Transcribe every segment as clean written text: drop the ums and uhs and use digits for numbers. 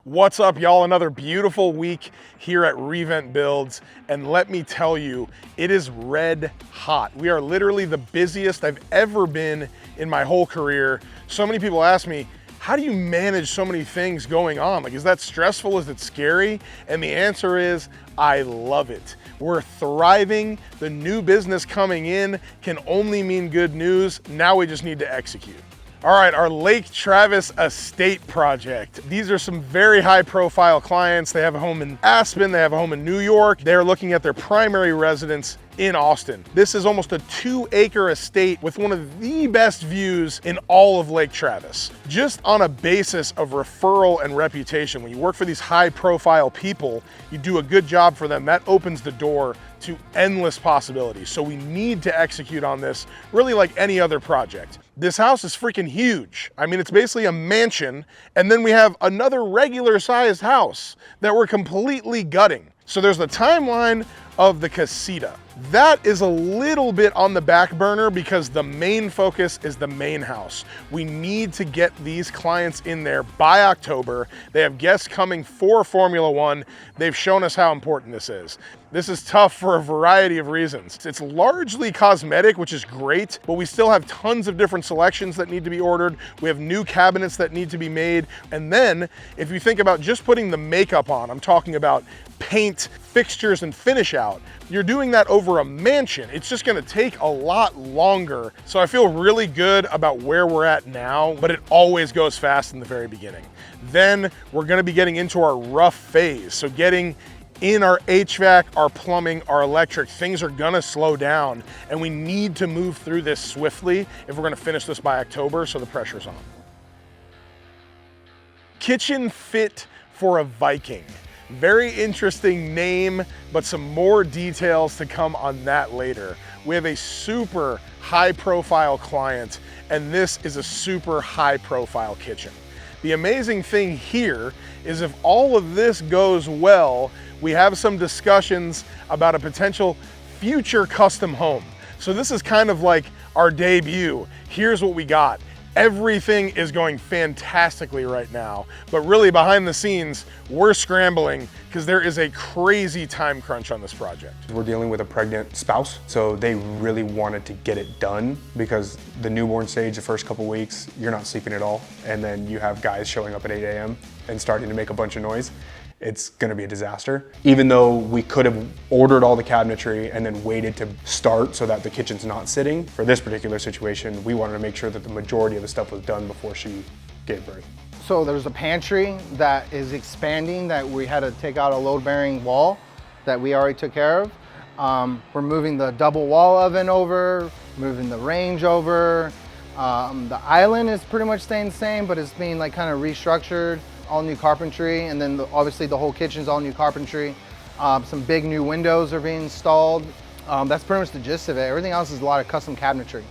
What's up, y'all? Another beautiful week here at Revent Builds, and let me tell you, it is red hot. We are literally the busiest I've ever been in my whole career. So many people ask me, how do you manage so many things going on? Like, is that stressful? Is it scary? And the answer is, I love it. We're thriving. The new business coming in can only mean good news. Now we just need to execute. All right, our Lake Travis estate project. These are some very high profile clients. They have a home in Aspen, they have a home in New York. They're looking at their primary residence in Austin. This is almost a 2-acre estate with one of the best views in all of Lake Travis. Just on a basis of referral and reputation, when you work for these high profile people, you do a good job for them, that opens the door to endless possibilities. So we need to execute on this really like any other project. This house is freaking huge. I mean, it's basically a mansion, and then we have another regular sized house that we're completely gutting. So there's the timeline of the casita. That is a little bit on the back burner because the main focus is the main house. We need to get these clients in there by October. They have guests coming for Formula One. They've shown us how important this is. This is tough for a variety of reasons. It's largely cosmetic, which is great, but we still have tons of different selections that need to be ordered. We have new cabinets that need to be made. And then if you think about just putting the makeup on, I'm talking about paint, fixtures, and finish out, you're doing that over a mansion. It's just gonna take a lot longer. So I feel really good about where we're at now, but it always goes fast in the very beginning. Then we're gonna be getting into our rough phase. So getting in our HVAC, our plumbing, our electric, things are gonna slow down, and we need to move through this swiftly if we're gonna finish this by October, so the pressure's on. Kitchen fit for a Viking. Very interesting name, but some more details to come on that later. We have a super high profile client, and this is a super high profile kitchen. The amazing thing here is if all of this goes well, we have some discussions about a potential future custom home. So this is kind of like our debut. Here's what we got. Everything is going fantastically right now, but really behind the scenes, we're scrambling because there is a crazy time crunch on this project. We're dealing with a pregnant spouse, so they really wanted to get it done because the newborn stage, the first couple weeks, you're not sleeping at all. And then you have guys showing up at 8 a.m. and starting to make a bunch of noise. It's gonna be a disaster. Even though we could have ordered all the cabinetry and then waited to start so that the kitchen's not sitting, for this particular situation, we wanted to make sure that the majority of the stuff was done before she gave birth. So there's a pantry that is expanding that we had to take out a load-bearing wall that we already took care of. We're moving the double wall oven over, moving the range over. The island is pretty much staying the same, but it's being like kind of restructured. All new carpentry, and then obviously the whole kitchen's all new carpentry. Some big new windows are being installed. That's pretty much the gist of it. Everything else is a lot of custom cabinetry.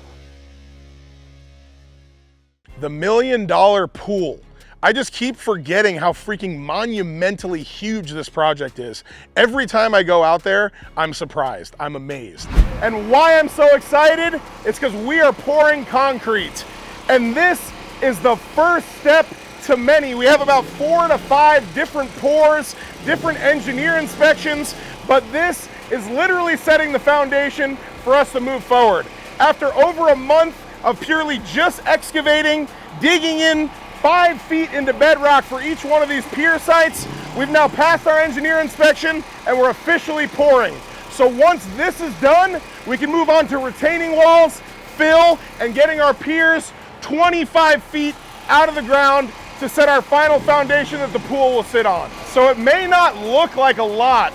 The $1 million pool. I just keep forgetting how freaking monumentally huge this project is. Every time I go out there, I'm surprised, I'm amazed. And why I'm so excited? It's because we are pouring concrete. And this is the first step to many. We have about 4 to 5 different pours, different engineer inspections, but this is literally setting the foundation for us to move forward. After over a month of purely just excavating, digging in 5 feet into bedrock for each one of these pier sites, we've now passed our engineer inspection and we're officially pouring. So once this is done, we can move on to retaining walls, fill, and getting our piers 25 feet out of the ground to set our final foundation that the pool will sit on. So it may not look like a lot,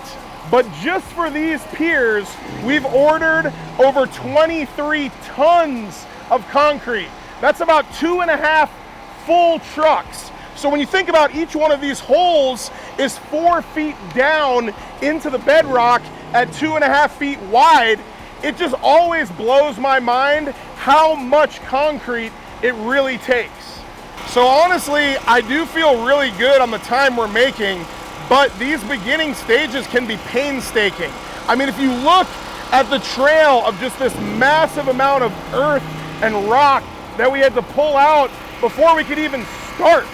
but just for these piers, we've ordered over 23 tons of concrete. That's about 2.5 full trucks. So when you think about each one of these holes is 4 feet down into the bedrock at 2.5 feet wide, it just always blows my mind how much concrete it really takes. So honestly, I do feel really good on the time we're making, but these beginning stages can be painstaking. I mean, if you look at the trail of just this massive amount of earth and rock that we had to pull out before we could even start,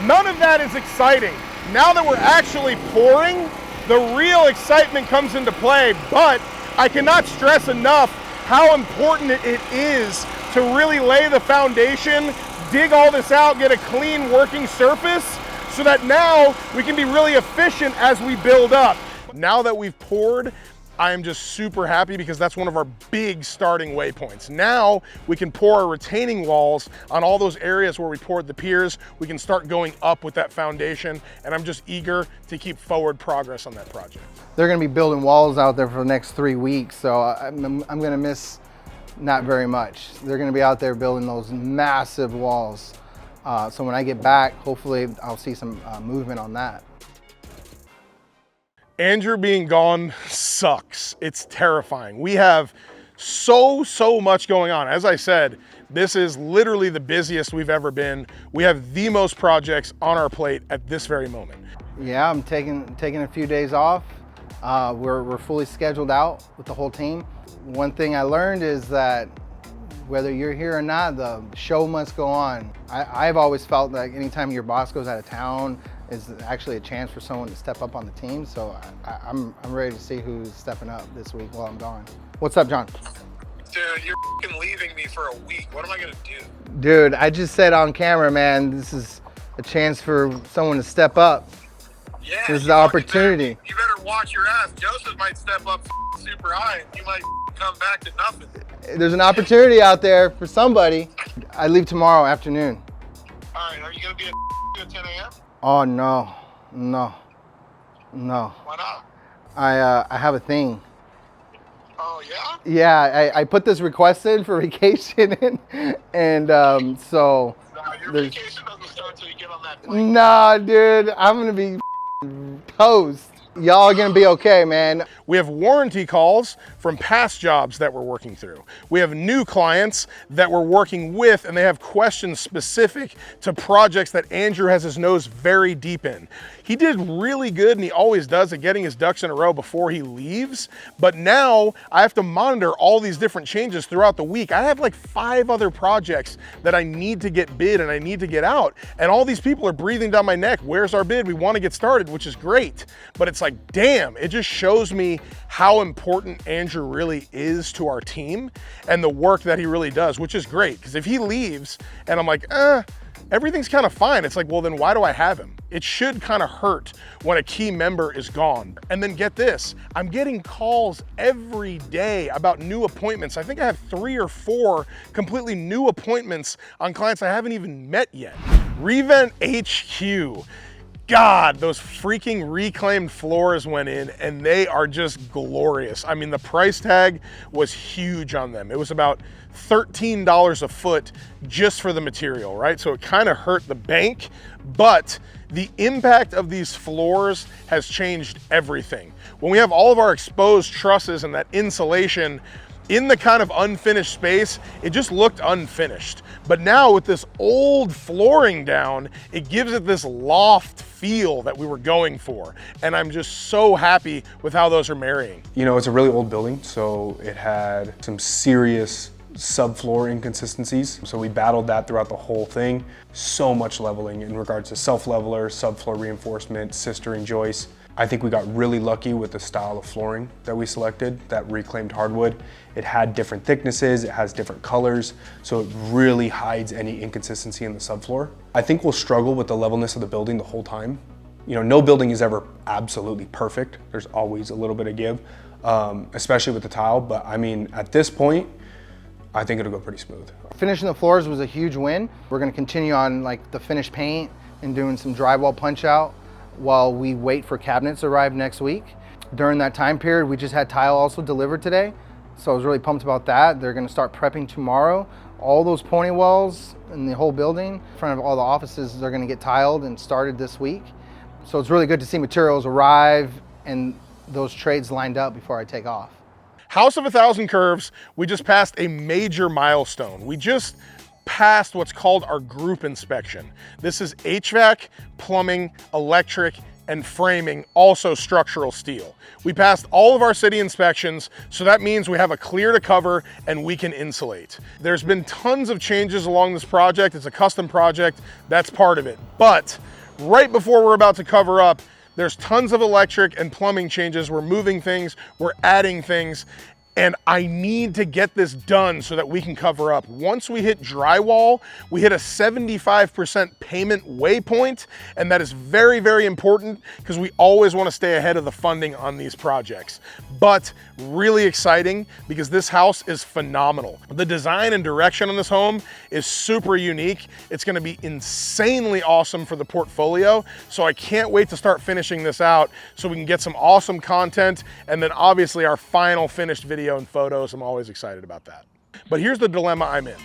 none of that is exciting. Now that we're actually pouring, the real excitement comes into play, but I cannot stress enough how important it is to really lay the foundation, dig all this out, get a clean working surface, so that now we can be really efficient as we build up. Now that we've poured, I am just super happy because that's one of our big starting waypoints. Now we can pour our retaining walls on all those areas where we poured the piers. We can start going up with that foundation, and I'm just eager to keep forward progress on that project. They're gonna be building walls out there for the next 3 weeks, so I'm gonna miss not very much. They're gonna be out there building those massive walls. So when I get back, hopefully I'll see some movement on that. Andrew being gone sucks. It's terrifying. We have so much going on. As I said, this is literally the busiest we've ever been. We have the most projects on our plate at this very moment. Yeah, I'm taking a few days off. We're fully scheduled out with the whole team. One thing I learned is that whether you're here or not, the show must go on. I've always felt like anytime your boss goes out of town is actually a chance for someone to step up on the team. So I'm ready to see who's stepping up this week while I'm gone. What's up, John? Dude, you're f***ing leaving me for a week. What am I gonna do? Dude, I just said on camera, man, this is a chance for someone to step up. Yeah, This is the opportunity. You better watch your ass. Joseph might step up super high and you might come back to nothing. There's an opportunity out there for somebody. I leave tomorrow afternoon. All right, are you gonna be at 10 a.m.? Oh, no. Why not? I have a thing. Oh, yeah? Yeah, I put this request in for vacation, and so. No, your vacation doesn't start till you get on that plane. Nah, dude, I'm gonna be toast. Y'all are gonna be okay, man. We have warranty calls from past jobs that we're working through. We have new clients that we're working with, and they have questions specific to projects that Andrew has his nose very deep in. He did really good, and he always does, at getting his ducks in a row before he leaves. But now I have to monitor all these different changes throughout the week. I have like 5 other projects that I need to get bid and I need to get out. And all these people are breathing down my neck. Where's our bid? We want to get started, which is great. But it's like, damn, it just shows me how important Andrew really is to our team and the work that he really does, which is great. Because if he leaves and I'm like, everything's kind of fine, it's like, well, then why do I have him? It should kind of hurt when a key member is gone. And then get this, I'm getting calls every day about new appointments. I think I have 3 or 4 completely new appointments on clients I haven't even met yet. Revent HQ. God, those freaking reclaimed floors went in and they are just glorious. I mean, the price tag was huge on them. It was about $13 a foot just for the material, right? So it kind of hurt the bank, but the impact of these floors has changed everything. When we have all of our exposed trusses and that insulation in the kind of unfinished space, it just looked unfinished. But now with this old flooring down, it gives it this loft feel that we were going for. And I'm just so happy with how those are marrying. You know, it's a really old building, so it had some serious subfloor inconsistencies. So we battled that throughout the whole thing. So much leveling in regards to self-leveler, subfloor reinforcement, sistering joists. I think we got really lucky with the style of flooring that we selected, that reclaimed hardwood. It had different thicknesses, it has different colors, so it really hides any inconsistency in the subfloor. I think we'll struggle with the levelness of the building the whole time. You know, no building is ever absolutely perfect. There's always a little bit of give, especially with the tile, but I mean, at this point, I think it'll go pretty smooth. Finishing the floors was a huge win. We're gonna continue on like the finished paint and doing some drywall punch out while we wait for cabinets to arrive next week. During that time period, we just had tile also delivered today. So I was really pumped about that. They're gonna start prepping tomorrow. All those pony walls in the whole building, in front of all the offices, they're gonna get tiled and started this week. So it's really good to see materials arrive and those trades lined up before I take off. House of 1,000 Curves, we just passed a major milestone. We just passed what's called our group inspection. This is HVAC, plumbing, electric, and framing, also structural steel. We passed all of our city inspections, so that means we have a clear to cover and we can insulate. There's been tons of changes along this project. It's a custom project, that's part of it. But right before we're about to cover up, there's tons of electric and plumbing changes. We're moving things, we're adding things, and I need to get this done so that we can cover up. Once we hit drywall, we hit a 75% payment waypoint, and that is very, very important because we always want to stay ahead of the funding on these projects. But really exciting because this house is phenomenal. The design and direction on this home is super unique. It's going to be insanely awesome for the portfolio. So I can't wait to start finishing this out so we can get some awesome content, and then obviously our final finished video and photos. I'm always excited about that. But here's the dilemma I'm in.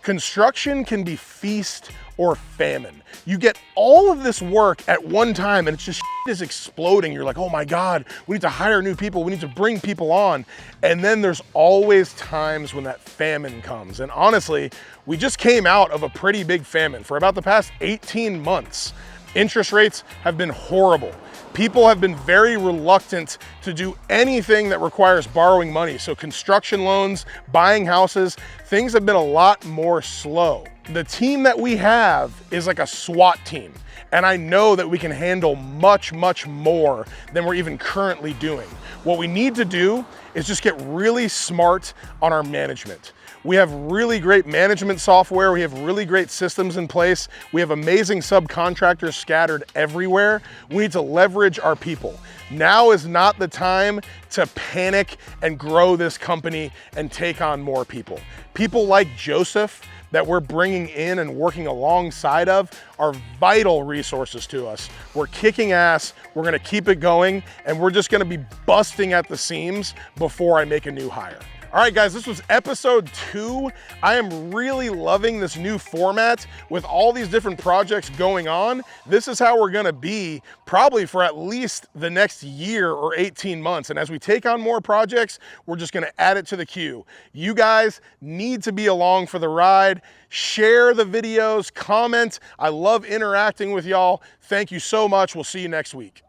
Construction can be feast or famine. You get all of this work at one time and it's just shit is exploding. You're like, oh my God, we need to hire new people. We need to bring people on. And then there's always times when that famine comes. And honestly, we just came out of a pretty big famine for about the past 18 months. Interest rates have been horrible. People have been very reluctant to do anything that requires borrowing money. So construction loans, buying houses, things have been a lot more slow. The team that we have is like a SWAT team. And I know that we can handle much, much more than we're even currently doing. What we need to do is just get really smart on our management. We have really great management software. We have really great systems in place. We have amazing subcontractors scattered everywhere. We need to leverage our people. Now is not the time to panic and grow this company and take on more people. People like Joseph that we're bringing in and working alongside of are vital resources to us. We're kicking ass, we're gonna keep it going, and we're just gonna be busting at the seams before I make a new hire. All right, guys, this was episode 2. I am really loving this new format with all these different projects going on. This is how we're gonna be probably for at least the next year or 18 months. And as we take on more projects, we're just gonna add it to the queue. You guys need to be along for the ride. Share the videos, comment. I love interacting with y'all. Thank you so much. We'll see you next week.